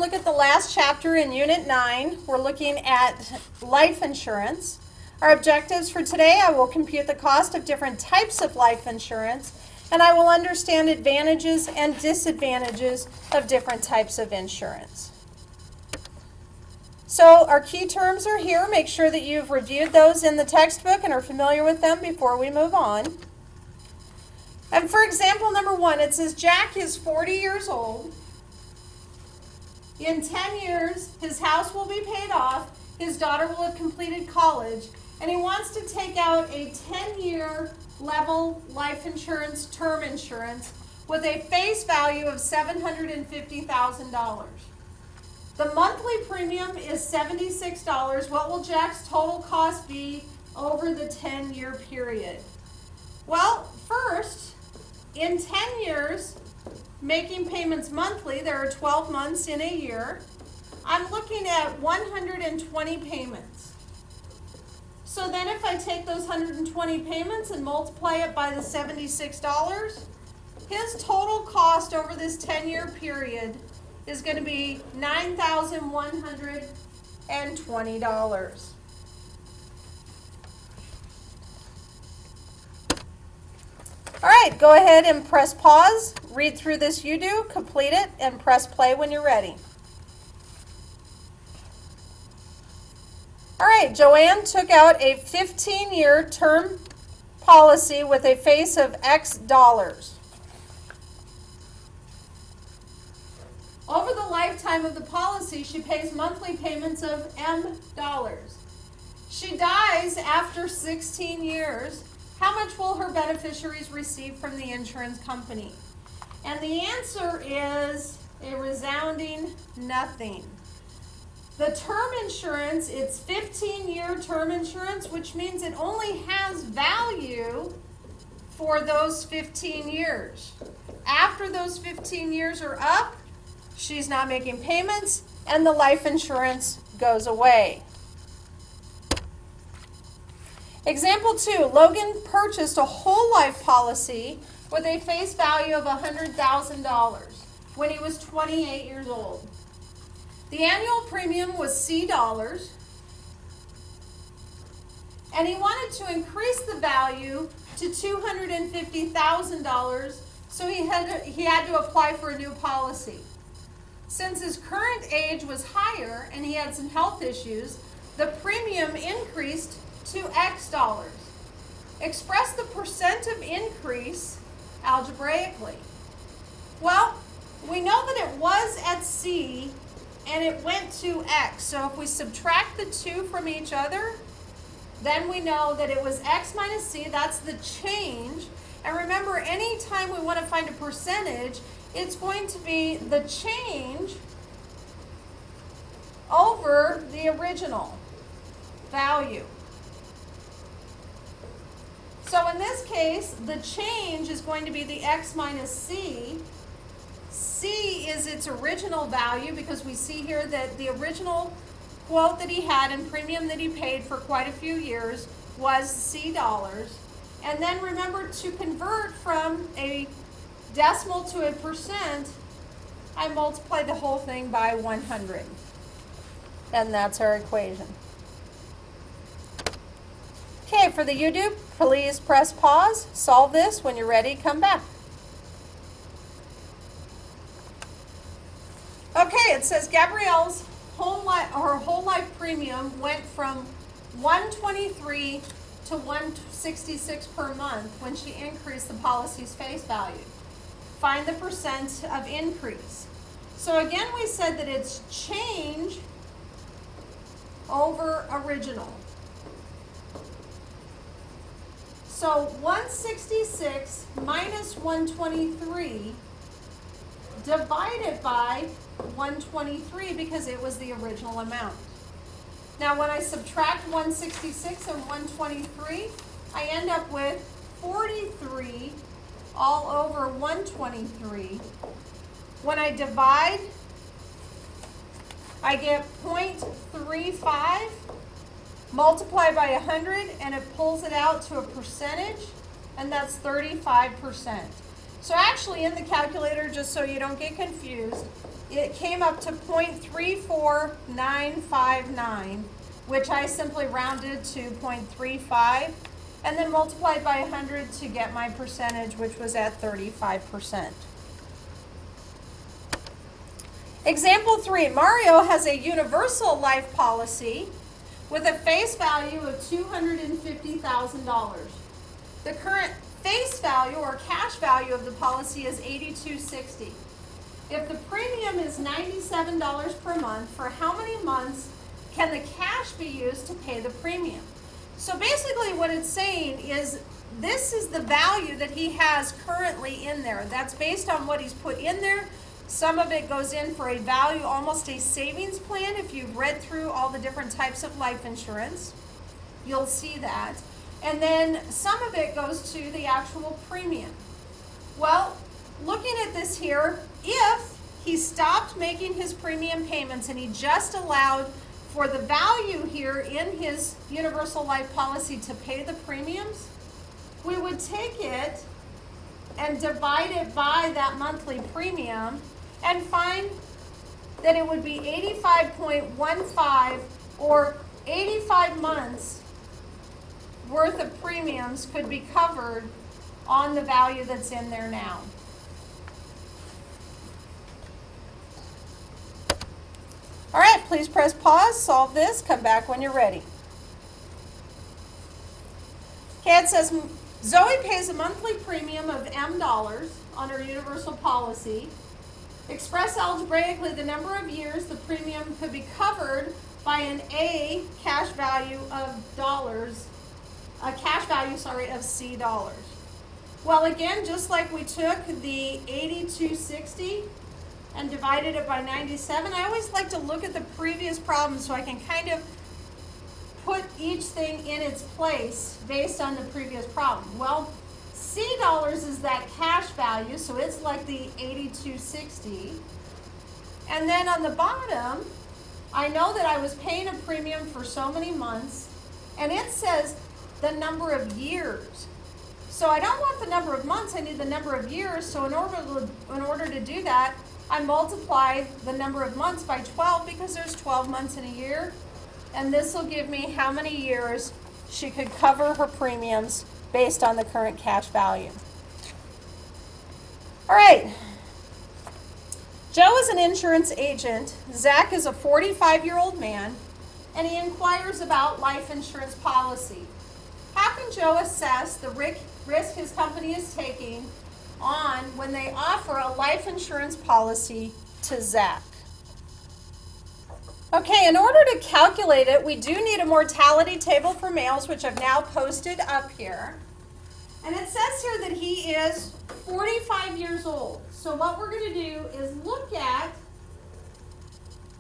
look at the last chapter in Unit 9. We're looking at life insurance. Our objectives for today, I will compute the cost of different types of life insurance, and I will understand advantages and disadvantages of different types of insurance. So our key terms are here. Make sure that you've reviewed those in the textbook and are familiar with them before we move on. And for example number 1, it says Jack is 40 years old. In 10 years, his house will be paid off, his daughter will have completed college, and he wants to take out a 10-year level life insurance, term insurance, with a face value of $750,000. The monthly premium is $76. What will Jack's total cost be over the 10-year period? Well, first, in 10 years, making payments monthly, there are 12 months in a year, I'm looking at 120 payments. So then if I take those 120 payments and multiply it by the $76, his total cost over this 10-year period is going to be $9,120. All right, go ahead and press pause. Read through this you do, complete it, and press play when you're ready. All right, Joanne took out a 15-year term policy with a face of X dollars. Over the lifetime of the policy, she pays monthly payments of M dollars. She dies after 16 years. How much will her beneficiaries receive from the insurance company? And the answer is a resounding nothing. The term insurance, it's 15-year term insurance, which means it only has value for those 15 years. After those 15 years are up, she's not making payments, and the life insurance goes away. Example 2, Logan purchased a whole life policy with a face value of $100,000 when he was 28 years old. The annual premium was C dollars, and he wanted to increase the value to $250,000, so he had to apply for a new policy. Since his current age was higher and he had some health issues, the premium increased to X dollars. Express the percent of increase algebraically. Well, we know that it was at C and it went to X. So if we subtract the two from each other, then we know that it was X minus C. That's the change. And remember, anytime we want to find a percentage, it's going to be the change over the original value. So in this case, the change is going to be the X minus C. C is its original value because we see here that the original quote that he had and premium that he paid for quite a few years was C dollars. And then remember, to convert from a decimal to a percent, I multiply the whole thing by 100. And that's our equation. Okay, for the you do, please press pause. Solve this. When you're ready, come back. Okay, it says Gabrielle's whole life premium went from $123 to $166 per month when she increased the policy's face value. Find the percent of increase. So again, we said that it's change over original. So 166 minus 123 divided by 123 because it was the original amount. Now when I subtract 166 and 123, I end up with 43 all over 123. When I divide, I get 0.35, multiply by 100, and it pulls it out to a percentage, and that's 35%. So actually in the calculator, just so you don't get confused, it came up to 0.34959, which I simply rounded to 0.35 and then multiplied by 100 to get my percentage, which was at 35%. Example 3, Mario has a universal life policy with a face value of $250,000. The current face value or cash value of the policy is $82.60. If the premium is $97 per month, for how many months can the cash be used to pay the premium? So basically what it's saying is this is the value that he has currently in there. That's based on what he's put in there. Some of it goes in for a value, almost a savings plan. If you've read through all the different types of life insurance, you'll see that. And then some of it goes to the actual premium. Well, looking at this here, if he stopped making his premium payments and he just allowed for the value here in his universal life policy to pay the premiums, we would take it and divide it by that monthly premium and find that it would be 85.15 or 85 months worth of premiums could be covered on the value that's in there now. All right, please press pause, solve this, come back when you're ready. Okay, it says Zoe pays a monthly premium of M dollars on her universal policy. Express algebraically the number of years the premium could be covered by an A cash value of dollars, a cash value, of C dollars. Well, again, just like we took the 8260 and divided it by 97, I always like to look at the previous problem so I can kind of put each thing in its place based on the previous problem. Well, C dollars is that cash value, so it's like the 8260. And then on the bottom, I know that I was paying a premium for so many months, and it says the number of years. So I don't want the number of months, I need the number of years. So in order to do that, I multiply the number of months by 12 because there's 12 months in a year. And this will give me how many years she could cover her premiums based on the current cash value. All right. Joe is an insurance agent. Zach is a 45-year-old man, and he inquires about life insurance policy. How can Joe assess the risk his company is taking on when they offer a life insurance policy to Zach? Okay, in order to calculate it, we do need a mortality table for males, which I've now posted up here. And it says here that he is 45 years old. So what we're going to do is look at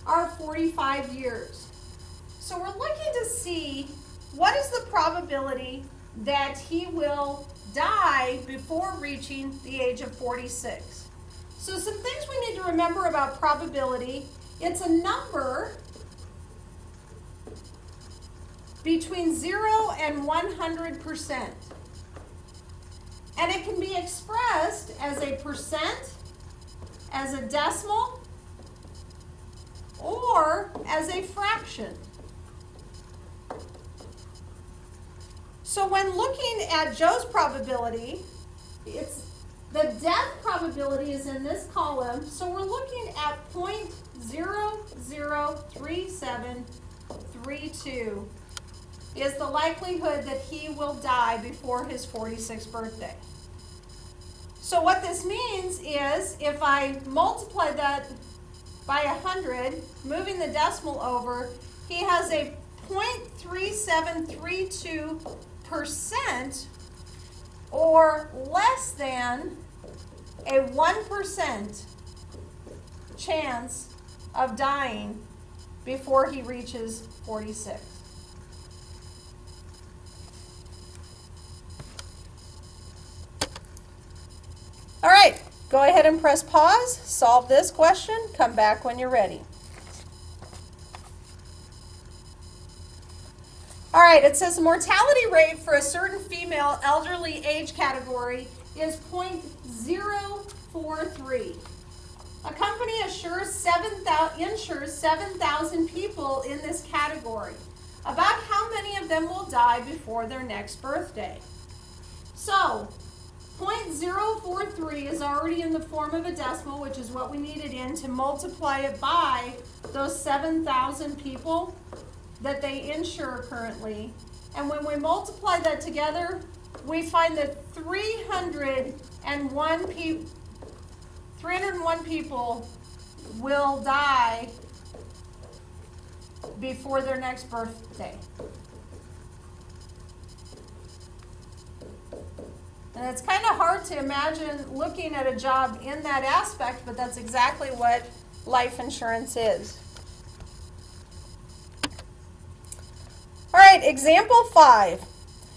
our 45 years. So we're looking to see what is the probability that he will die before reaching the age of 46. So some things we need to remember about probability. It's a number between 0 and 100%. And it can be expressed as a percent, as a decimal, or as a fraction. So when looking at Joe's probability, it's the death probability is in this column, so we're looking at 0.003732 is the likelihood that he will die before his 46th birthday. So what this means is if I multiply that by 100, moving the decimal over, he has a 0.3732% or less than a 1% chance of dying before he reaches 46. All right, go ahead and press pause, solve this question, come back when you're ready. All right, it says the mortality rate for a certain female elderly age category is 0.043. A company insures 7,000 people in this category. About how many of them will die before their next birthday? So, 0.043 is already in the form of a decimal, which is what we needed in to multiply it by those 7,000 people that they insure currently. And when we multiply that together, we find that 301 people will die before their next birthday. And it's kind of hard to imagine looking at a job in that aspect, but that's exactly what life insurance is. All right, example 5.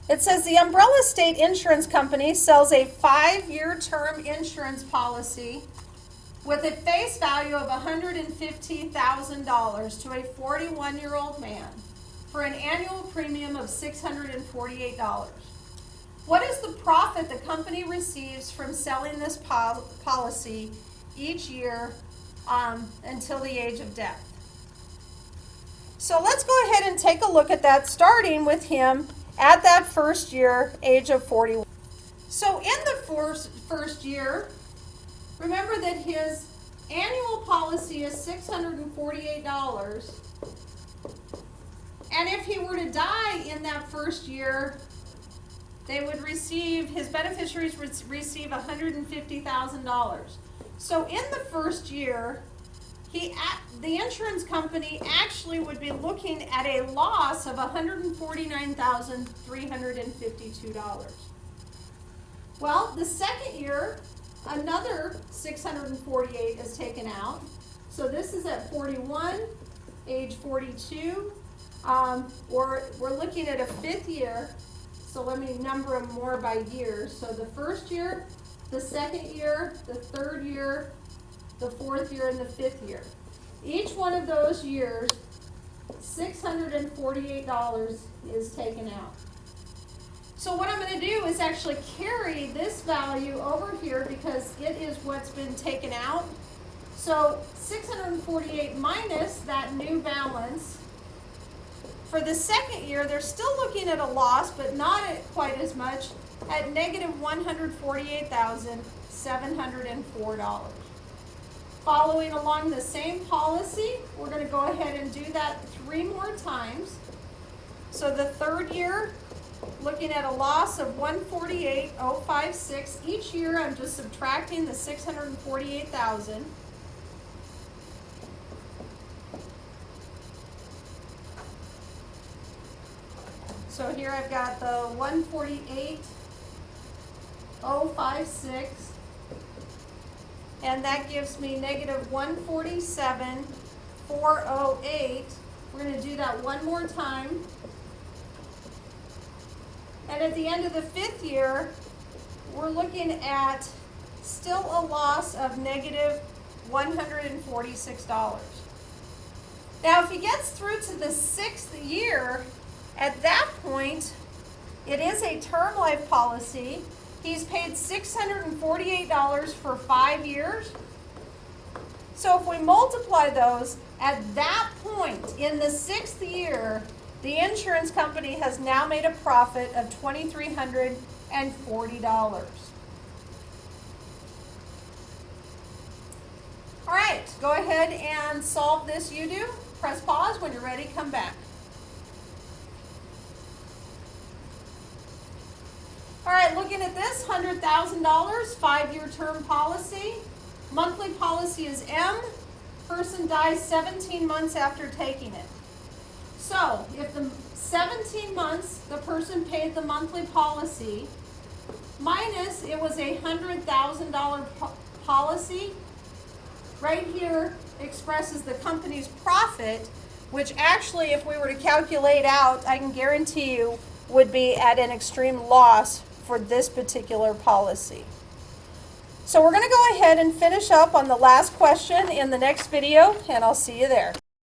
It says the Umbrella State Insurance Company sells a 5-year term insurance policy with a face value of $150,000 to a 41-year-old man for an annual premium of $648. What is the profit the company receives from selling this policy each year until the age of death? So let's go ahead and take a look at that, starting with him at that first year, age of 41. So in the first year, remember that his annual policy is $648. And if he were to die in that first year, they would receive, his beneficiaries would receive $150,000. So in the first year, the insurance company actually would be looking at a loss of $149,352. Well, the second year, another $648 is taken out. So this is at 41, age 42. We're looking at a 5th year. So let me number them more by years. So the first year, the second year, the third year, the 4th year, and the 5th year. Each one of those years, $648 is taken out. So what I'm going to do is actually carry this value over here because it is what's been taken out. So 648 minus that new balance. For the second year, they're still looking at a loss, but not at quite as much, at negative $148,704. Following along the same policy, we're going to go ahead and do that 3 more times. So the third year, looking at a loss of $148,056. Each year, I'm just subtracting the $648,000. So here I've got the $148,056, and that gives me negative $147,408. We're going to do that one more time. And at the end of the 5th year, we're looking at still a loss of negative $146. Now, if he gets through to the 6th year, at that point, it is a term life policy. He's paid $648 for 5 years. So if we multiply those, at that point, in the 6th year, the insurance company has now made a profit of $2,340. All right, go ahead and solve this. You do. Press pause. When you're ready, come back. All right, looking at this, $100,000, 5-year term policy. Monthly policy is M. Person dies 17 months after taking it. So, if the 17 months the person paid the monthly policy, minus it was a $100,000 policy, right here expresses the company's profit, which actually, if we were to calculate out, I can guarantee you would be at an extreme loss for this particular policy. So we're going to go ahead and finish up on the last question in the next video, and I'll see you there.